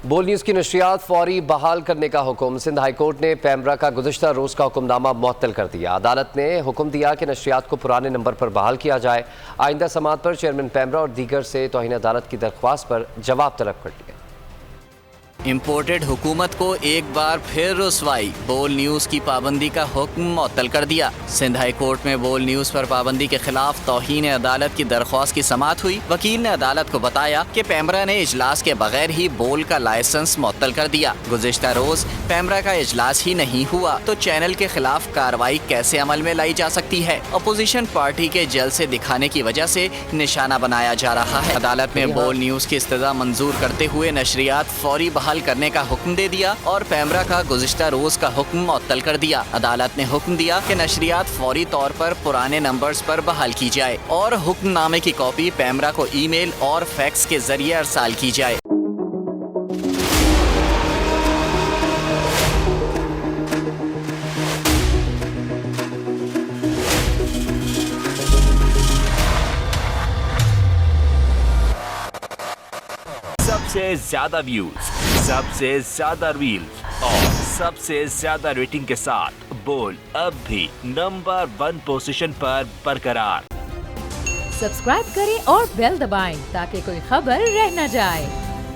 بول نیوز کی نشریات فوری بحال کرنے کا حکم۔ سندھ ہائی کورٹ نے پیمرا کا گزشتہ روز کا حکم نامہ معطل کر دیا۔ عدالت نے حکم دیا کہ نشریات کو پرانے نمبر پر بحال کیا جائے۔ آئندہ سماعت پر چیئرمین پیمرا اور دیگر سے توہین عدالت کی درخواست پر جواب طلب کر لیا۔ امپورٹڈ حکومت کو ایک بار پھر رسوائی، بول نیوز کی پابندی کا حکم معطل کر دیا۔ سندھ ہائی کورٹ میں بول نیوز پر پابندی کے خلاف توہین عدالت کی درخواست کی سماعت ہوئی۔ وکیل نے عدالت کو بتایا کہ پیمرا نے اجلاس کے بغیر ہی بول کا لائسنس معطل کر دیا۔ گزشتہ روز پیمرا کا اجلاس ہی نہیں ہوا تو چینل کے خلاف کارروائی کیسے عمل میں لائی جا سکتی ہے؟ اپوزیشن پارٹی کے جلسے دکھانے کی وجہ سے نشانہ بنایا جا رہا ہے۔ عدالت نے بول نیوز کی استدعا منظور کرتے ہوئے نشریات فوری بحال کرنے کا حکم دے دیا اور پیمرا کا گزشتہ روز کا حکم معطل کر دیا۔ عدالت نے حکم دیا کہ نشریات فوری طور پر پرانے نمبرز پر بحال کی جائے اور حکم نامے کی کاپی پیمرا کو ای میل اور فیکس کے ذریعے ارسال کی جائے۔ سب سے زیادہ ویوز، سب سے زیادہ ریلز اور سب سے زیادہ ریٹنگ کے ساتھ بول اب بھی نمبر 1 پوزیشن پر برقرار۔ سبسکرائب کریں اور بیل دبائیں تاکہ کوئی خبر رہ نہ جائے۔